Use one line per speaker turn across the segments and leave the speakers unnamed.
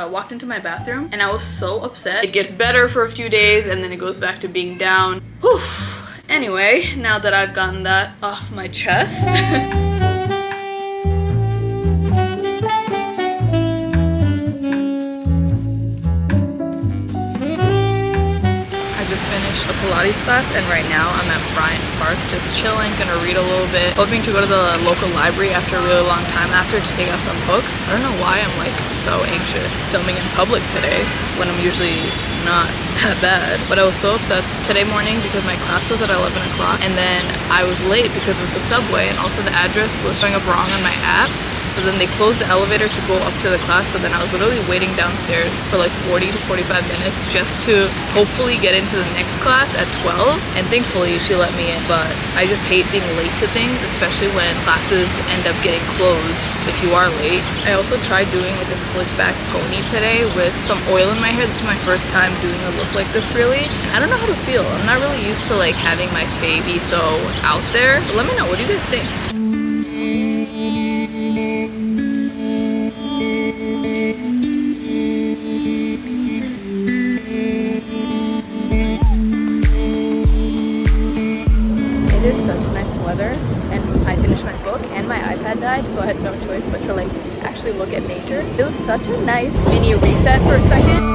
I walked into my bathroom and I was so upset. It gets better for a few days and then it goes back to being down. Whew. Anyway, now that I've gotten that off my chest, finished a Pilates class and right now I'm at Bryant Park just chilling, gonna read a little bit, hoping to go to the local library after a really long time after to take out some books. I don't know why I'm like so anxious filming in public today when I'm usually not that bad, but I was so upset today morning because my class was at 11 o'clock and then I was late because of the subway and also the address was showing up wrong on my app. So then they closed the elevator to go up to the class, so then I was literally waiting downstairs for like 40 to 45 minutes just to hopefully get into the next class at 12, and thankfully she let me in. But I just hate being late to things, especially when classes end up getting closed if you are late. I also tried doing like a slick back pony today with some oil in my hair. This is my first time doing a look like this really, and I don't know how to feel. I'm not really used to like having my face be so out there, but let me know, what do you guys think? It is such nice weather and I finished my book and my iPad died, so I had no choice but to like actually look at nature. It was such a nice mini reset for a second.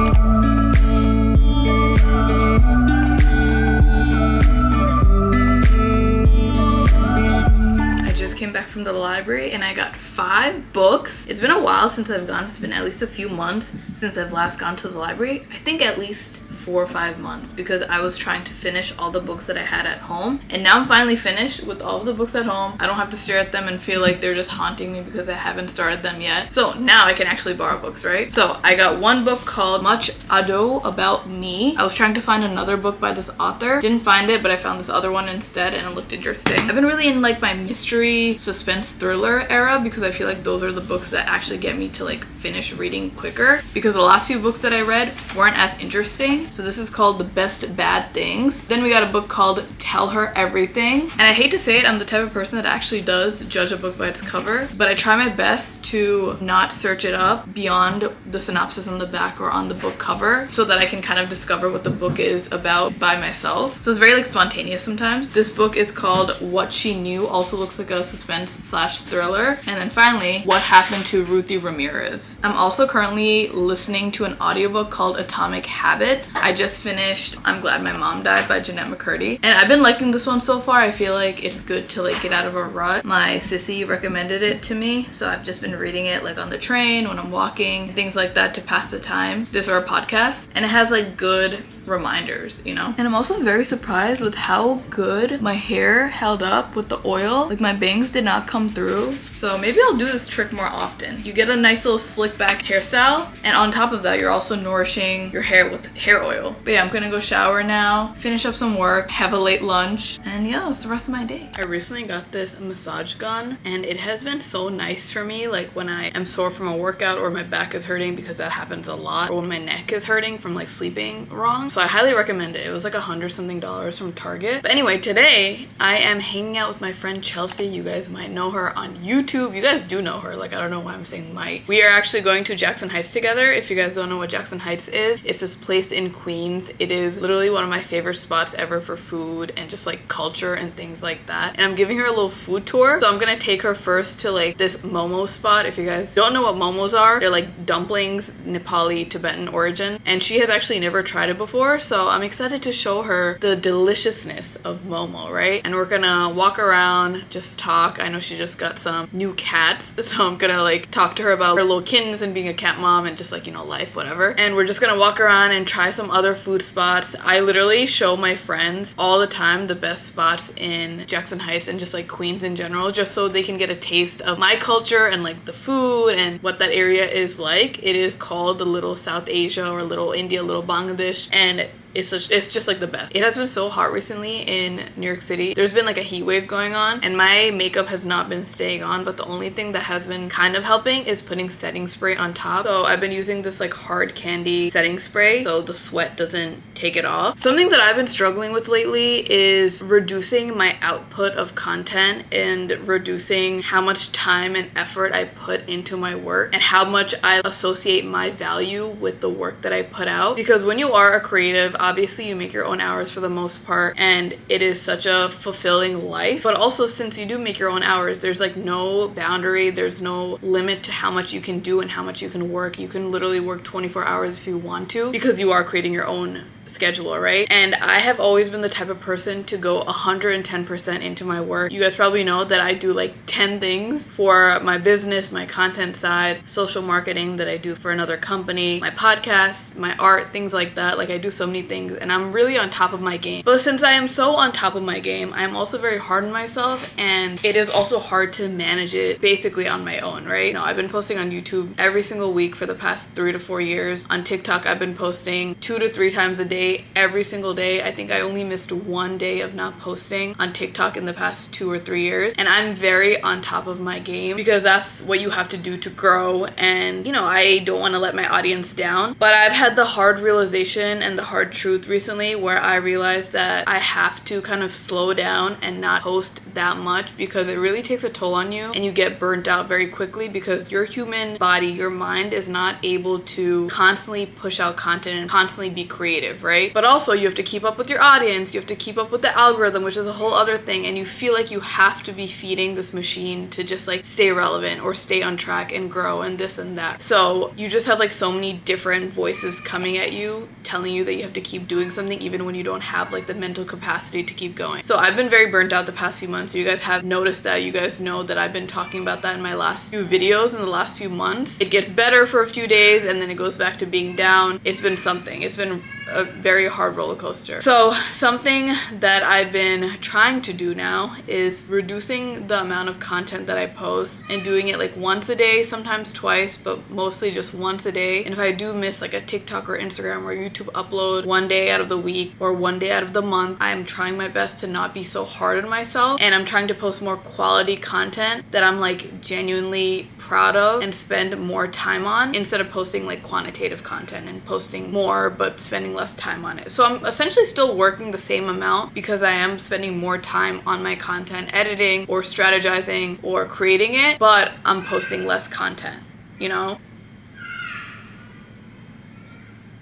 Came back from the library and I got 5 books. It's been a while since I've gone. It's been at least a few months since I've last gone to the library. I think at least 4 or 5 months because I was trying to finish all the books that I had at home, and now I'm finally finished with all of the books at home. I don't have to stare at them and feel like they're just haunting me because I haven't started them yet. So now I can actually borrow books, right? So I got one book called Much Ado About Me. I was trying to find another book by this author, didn't find it, but I found this other one instead and it looked interesting. I've been really in like my mystery, suspense, thriller era because I feel like those are the books that actually get me to like finish reading quicker, because the last few books that I read weren't as interesting. So this is called The Best Bad Things. Then we got a book called Tell Her Everything. And I hate to say it, I'm the type of person that actually does judge a book by its cover, but I try my best to not search it up beyond the synopsis on the back or on the book cover so that I can kind of discover what the book is about by myself. So it's very like spontaneous sometimes. This book is called What She Knew, also looks like a suspense / thriller. And then finally, What Happened to Ruthie Ramirez. I'm also currently listening to an audiobook called Atomic Habits. I just finished I'm Glad My Mom Died by Jeanette McCurdy, and I've been liking this one so far. I feel like it's good to like get out of a rut. My sissy recommended it to me, so I've just been reading it like on the train, when I'm walking, things like that to pass the time. This or a podcast, and it has like good reminders, you know. And I'm also very surprised with how good my hair held up with the oil. Like my bangs did not come through, so maybe I'll do this trick more often. You get a nice little slick back hairstyle, and on top of that you're also nourishing your hair with hair oil. But yeah, I'm gonna go shower now, finish up some work, have a late lunch, and yeah, that's the rest of my day. I recently got this massage gun and it has been so nice for me, like when I am sore from a workout or my back is hurting, because that happens a lot, or when my neck is hurting from like sleeping wrong. So I highly recommend it. It was like $100 something from Target. But anyway, today I am hanging out with my friend Chelsea. You guys might know her on YouTube. You guys do know her. Like, I don't know why I'm saying might. We are actually going to Jackson Heights together. If you guys don't know what Jackson Heights is, it's this place in Queens. It is literally one of my favorite spots ever for food and just like culture and things like that. And I'm giving her a little food tour. So I'm gonna take her first to like this momo spot. If you guys don't know what momos are, they're like dumplings, Nepali, Tibetan origin. And she has actually never tried it before. So I'm excited to show her the deliciousness of momo, right? And we're gonna walk around, just talk. I know she just got some new cats, so I'm gonna like talk to her about her little kittens and being a cat mom and just like, you know, life, whatever. And we're just gonna walk around and try some other food spots. I literally show my friends all the time the best spots in Jackson Heights and just like Queens in general, just so they can get a taste of my culture and like the food and what that area is like. It is called the Little South Asia or Little India, Little Bangladesh, and it's just like the best. It has been so hot recently in New York City. There's been like a heat wave going on, and my makeup has not been staying on, but the only thing that has been kind of helping is putting setting spray on top. So I've been using this like hard candy setting spray so the sweat doesn't take it off. Something that I've been struggling with lately is reducing my output of content and reducing how much time and effort I put into my work and how much I associate my value with the work that I put out. Because when you are a creative, obviously you make your own hours for the most part, and it is such a fulfilling life. But also, since you do make your own hours, there's like no boundary, there's no limit to how much you can do and how much you can work. You can literally work 24 hours if you want to, because you are creating your own schedule, right? And I have always been the type of person to go 110% into my work. You guys probably know that I do like 10 things for my business, my content side, social marketing that I do for another company, my podcast, my art, things like that. Like I do so many things, and I'm really on top of my game. But since I am so on top of my game, I'm also very hard on myself, and it is also hard to manage it basically on my own, right? Now, I've been posting on YouTube every single week for the past 3 to 4 years. On TikTok, I've been posting 2 to 3 times a day, every single day. I think I only missed 1 day of not posting on TikTok in the past 2 or 3 years, and I'm very on top of my game because that's what you have to do to grow. And you know, I don't want to let my audience down, but I've had the hard realization and the hard truth recently where I realized that I have to kind of slow down and not post that much, because it really takes a toll on you and you get burnt out very quickly, because your human body, your mind is not able to constantly push out content and constantly be creative, right? But also you have to keep up with your audience, you have to keep up with the algorithm, which is a whole other thing, and you feel like you have to be feeding this machine to just like stay relevant or stay on track and grow and this and that. So you just have like so many different voices coming at you telling you that you have to keep doing something even when you don't have like the mental capacity to keep going. So I've been very burnt out the past few months. You guys have noticed that. You guys know that I've been talking about that in my last few videos in the last few months. It gets better for a few days and then it goes back to being down. It's been something. It's been a very hard roller coaster. So something that I've been trying to do now is reducing the amount of content that I post and doing it like once a day, sometimes twice, but mostly just once a day. And if I do miss like a TikTok or Instagram or YouTube upload 1 day out of the week or 1 day out of the month, I'm trying my best to not be so hard on myself, and I'm trying to post more quality content that I'm like genuinely proud of and spend more time on, instead of posting like quantitative content and posting more but spending less time on it. So I'm essentially still working the same amount because I am spending more time on my content, editing or strategizing or creating it, but I'm posting less content, you know?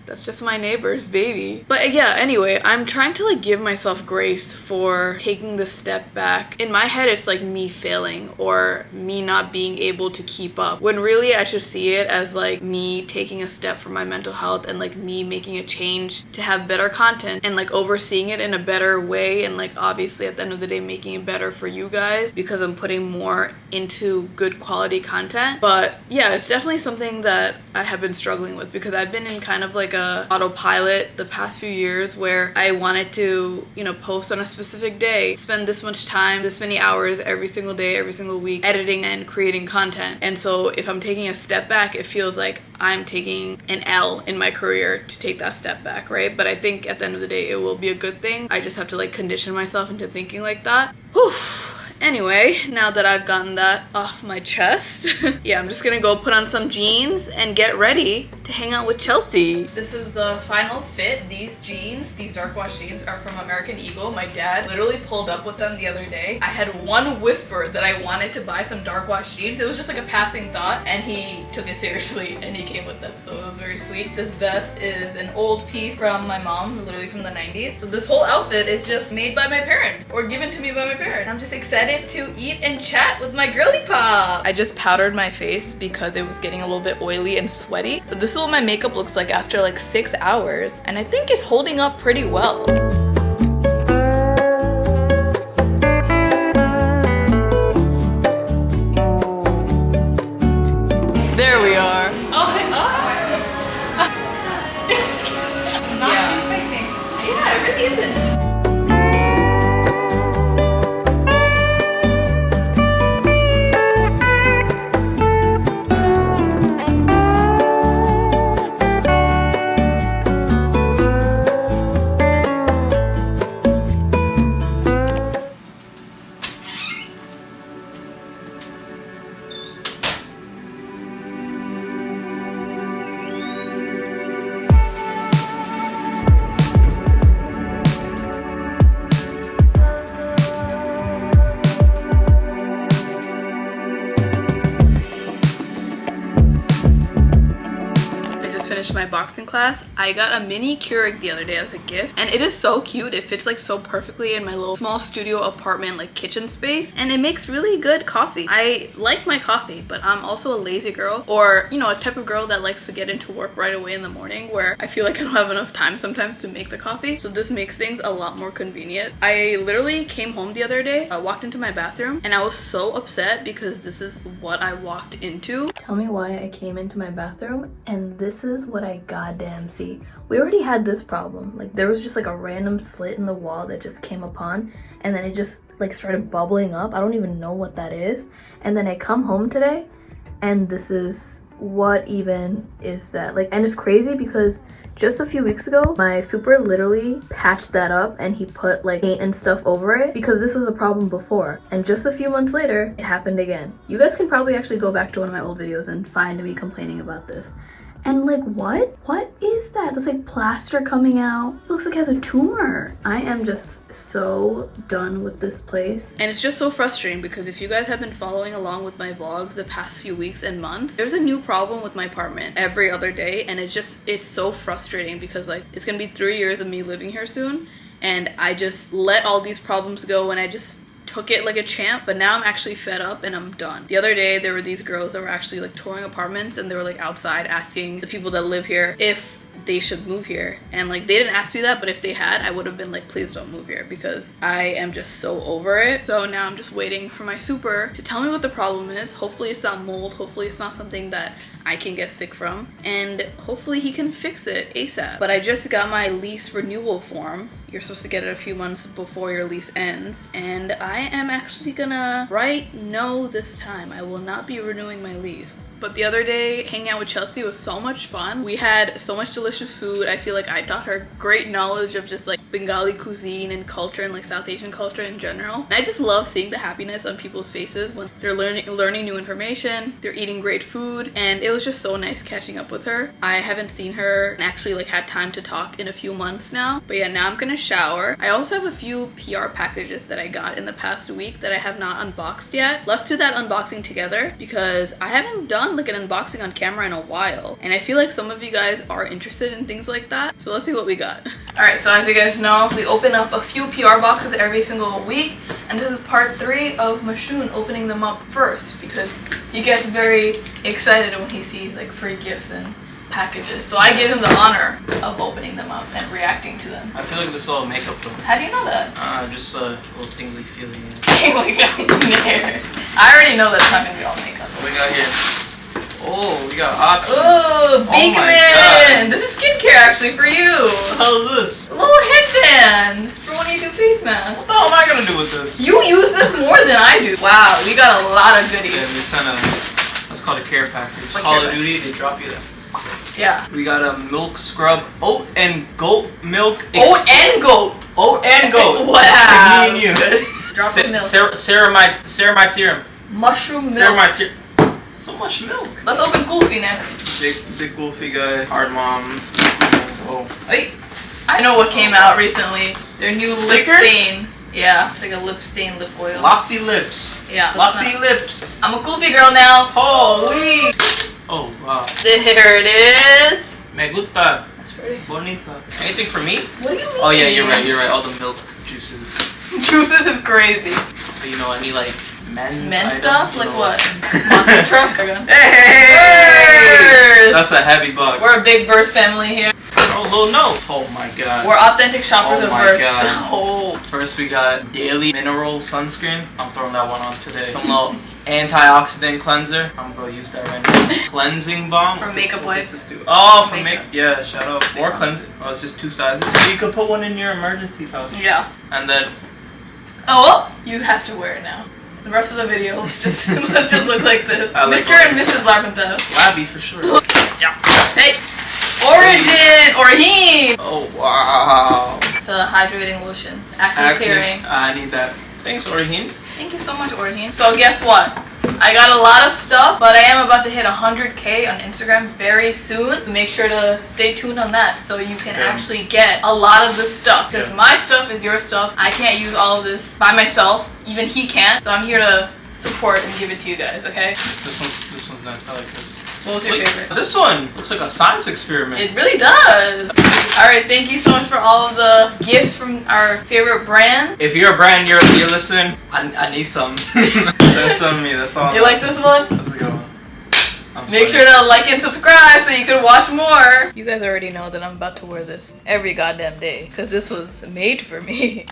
That's just my neighbor's baby. But yeah, anyway, I'm trying to like give myself grace for taking the step back. In my head, it's like me failing or me not being able to keep up, when really I should see it as like me taking a step for my mental health and like me making a change to have better content and like overseeing it in a better way, and like obviously at the end of the day making it better for you guys because I'm putting more into good quality content. But yeah, it's definitely something that I have been struggling with because I've been in kind of like a autopilot the past few years where I wanted to, you know, post on a specific day, spend this much time, this many hours every single day, every single week editing and creating content. And so if I'm taking a step back, it feels like I'm taking an L in my career to take that step back, right? But I think at the end of the day it will be a good thing. I just have to like condition myself into thinking like that. Whew. Anyway, now that I've gotten that off my chest, yeah, I'm just gonna go put on some jeans and get ready to hang out with Chelsea. This is the final fit. These jeans, these dark wash jeans, are from American Eagle. My dad literally pulled up with them the other day. I had one whisper that I wanted to buy some dark wash jeans. It was just like a passing thought, and he took it seriously and he came with them, so it was very sweet. This vest is an old piece from my mom, literally from the 90s. So this whole outfit is just made by my parents, or given to me by my parents. I'm just excited to eat and chat with my girly pop. I just powdered my face because it was getting a little bit oily and sweaty. So this is what my makeup looks like after like 6 hours, and I think it's holding up pretty well. There we are. Oh, not too spicy. Yeah, it really isn't. finished my boxing class, I got a mini Keurig the other day as a gift, and it is so cute. It fits like so perfectly in my little small studio apartment like kitchen space, and it makes really good coffee. I like my coffee, but I'm also a lazy girl, or you know, a type of girl that likes to get into work right away in the morning, where I feel like I don't have enough time sometimes to make the coffee. So this makes things a lot more convenient. I literally came home the other day, walked into my bathroom, and I was so upset because this is what I walked into. Tell me why I came into my bathroom and this is what I goddamn see. We already had this problem. Like, there was just like a random slit in the wall that just came upon, and then it just like started bubbling up. I don't even know what that is. And then I come home today and this is what even is that? Like, and it's crazy because just a few weeks ago, my super literally patched that up and he put like paint and stuff over it because this was a problem before. And just a few months later, it happened again. You guys can probably actually go back to one of my old videos and find me complaining about this. And like, what is that? That's like plaster coming out. It looks like it has a tumor. I am just so done with this place. And it's just so frustrating because if you guys have been following along with my vlogs the past few weeks and months, there's a new problem with my apartment every other day. And it's so frustrating because like, it's gonna be 3 years of me living here soon. And I just let all these problems go and I just took it like a champ, but now I'm actually fed up and I'm done. The other day there were these girls that were actually like touring apartments and they were like outside asking the people that live here if they should move here, and like they didn't ask me that, but if they had, I would have been like, please don't move here, because I am just so over it. So now I'm just waiting for my super to tell me what the problem is. Hopefully it's not mold, hopefully it's not something that I can get sick from, and hopefully he can fix it ASAP. But I just got my lease renewal form. You're supposed to get it a few months before your lease ends, and I am actually gonna write no this time. I will not be renewing my lease. But the other day, hanging out with Chelsea was so much fun. We had so much delicious food. I feel like I taught her great knowledge of just like Bengali cuisine and culture and like South Asian culture in general. And I just love seeing the happiness on people's faces when they're learning new information, they're eating great food, and it was just so nice catching up with her. I haven't seen her and actually like had time to talk in a few months now. But yeah, now I'm gonna shower. I also have a few PR packages that I got in the past week that I have not unboxed yet. Let's do that unboxing together because I haven't done like an unboxing on camera in a while, and I feel like some of you guys are interested in things like that. So let's see what we got. All right, so as you guys know, we open up a few PR boxes every single week, and this is part 3 of Mashun opening them up first because he gets very excited when he sees like free gifts and packages. So I give him the honor of opening them up and reacting to them.
I feel like this is all makeup though.
How do you know that?
Just a little tingly feeling.
Tingly feeling in there. I already know that's not gonna be all makeup.
What we got here? Oh, we got options.
Oh, Beekman! This is skincare actually for you.
What the hell is this?
A little headband for when you do face masks.
What the hell am I gonna do with this?
You use this more than I do. Wow, we got a lot of goodies.
Yeah, we sent that's called a care package.
What
Call
care
of Duty, they drop you that.
Yeah.
We got a milk scrub, oat and goat milk.
Oat and goat.
Oat and goat.
Wow.
Me and you.
Drop of milk.
Ceramide serum.
Mushroom milk.
Ceramide serum. So much milk.
Let's open Kulfi next.
Big Goofy guy. Hard mom. Oh. Hey.
I know what came out recently. Their new
Stickers?
lip stain. Yeah, it's like a lip stain lip oil.
Lossy lips.
Yeah.
Lossy lips.
I'm a Kulfi girl now.
Holy. Oh wow.
There it is.
Me gusta.
That's pretty.
Bonita. Anything for me?
What do you mean?
Oh yeah, you're right. All the milk juices.
Juices is crazy.
But you know, I need like men's
stuff? Like what? Monster truck?
Hey! That's a heavy box.
We're a big Verse family here.
Oh, little note. Oh my god.
We're authentic shoppers of Verse.
God.
Oh.
First we got Daily Mineral Sunscreen. I'm throwing that one on today. Some little antioxidant cleanser. I'm gonna use that right now. Cleansing balm.
For makeup wipes.
Oh, for makeup. Yeah, shout out. More cleansing. Oh, it's just 2 sizes. So you could put one in your emergency pouch.
Yeah.
And then.
Oh, well, you have to wear it now. The rest of the video, let's just look like this.
Like
Mr. and Mrs. Labyrintha.
Labby for sure. Yeah.
Hey, Origin!
Oh, wow.
It's a hydrating lotion. Acne clearing.
I need that. Thanks, Origin.
Thank you so much, Origin. So guess what? I got a lot of stuff, but I am about to hit 100K on Instagram very soon. Make sure to stay tuned on that so you can actually get a lot of this stuff. Because my stuff is your stuff. I can't use all of this by myself. Even he can't. So I'm here to support and give it to you guys, okay?
This one's nice. I like this.
What was your favorite?
This one looks like a science experiment.
It really does. Alright, thank you so much for all of the gifts from our favorite brand.
If you're a brand you're listening, I need some. Send some to me, that's all.
You like this one?
That's a good one.
Make sure to like and subscribe so you can watch more. You guys already know that I'm about to wear this every goddamn day because this was made for me.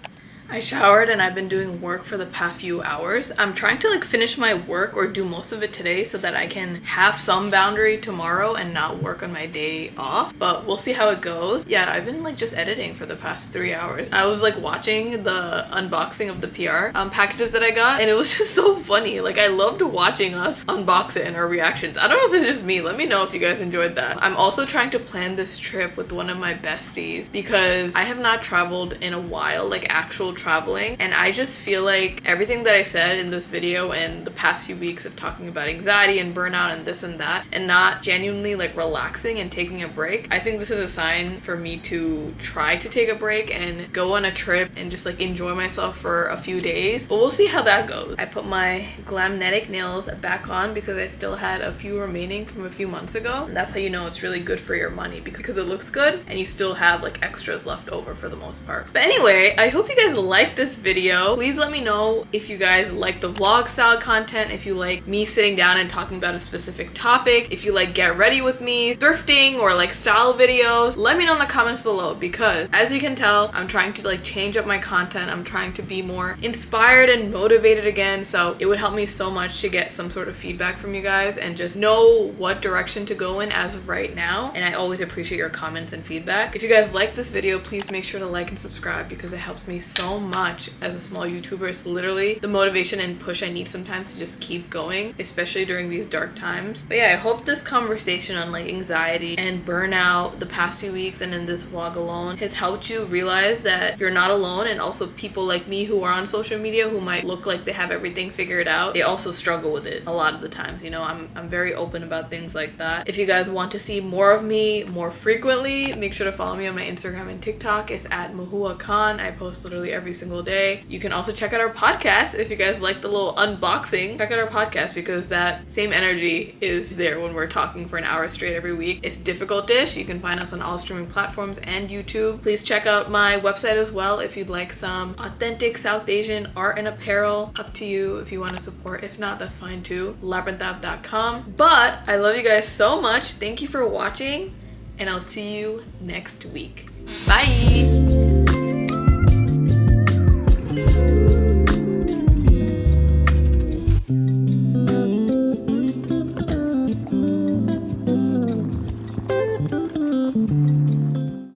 I showered and I've been doing work for the past few hours. I'm trying to like finish my work or do most of it today so that I can have some boundary tomorrow and not work on my day off, but we'll see how it goes. Yeah, I've been like just editing for the past 3 hours. I was like watching the unboxing of the PR packages that I got and it was just so funny. Like I loved watching us unbox it and our reactions. I don't know if it's just me. Let me know if you guys enjoyed that. I'm also trying to plan this trip with one of my besties because I have not traveled in a while, like actual traveling, and I just feel like everything that I said in this video and the past few weeks of talking about anxiety and burnout and this and that and not genuinely like relaxing and taking a break, I think this is a sign for me to try to take a break and go on a trip and just like enjoy myself for a few days, but we'll see how that goes. I put my Glamnetic nails back on because I still had a few remaining from a few months ago, and that's how you know it's really good for your money, because it looks good and you still have like extras left over for the most part. But anyway, I hope you guys like this video. Please let me know if you guys like the vlog style content, if you like me sitting down and talking about a specific topic, if you like get ready with me, thrifting, or like style videos. Let me know in the comments below, because as you can tell, I'm trying to like change up my content. I'm trying to be more inspired and motivated again, so it would help me so much to get some sort of feedback from you guys and just know what direction to go in as of right now. And I always appreciate your comments and feedback. If you guys like this video, please make sure to like and subscribe because it helps me so much as a small YouTuber. It's literally the motivation and push I need sometimes to just keep going, especially during these dark times. But yeah, I hope this conversation on like anxiety and burnout the past few weeks and in this vlog alone has helped you realize that you're not alone, and also people like me who are on social media who might look like they have everything figured out, they also struggle with it a lot of the times. You know, I'm very open about things like that. If you guys want to see more of me more frequently, make sure to follow me on my Instagram and TikTok. It's at Mahua Khan. I post literally every single day. You can also check out our podcast if you guys like the little unboxing. Check out our podcast because that same energy is there when we're talking for an hour straight every week. It's Difficult-ish. You can find us on all streaming platforms and YouTube. Please check out my website as well if you'd like some authentic South Asian art and apparel. Up to you if you want to support. If not, that's fine too. labyrinthapp.com. But I love you guys so much. Thank you for watching, and I'll see you next week. Bye!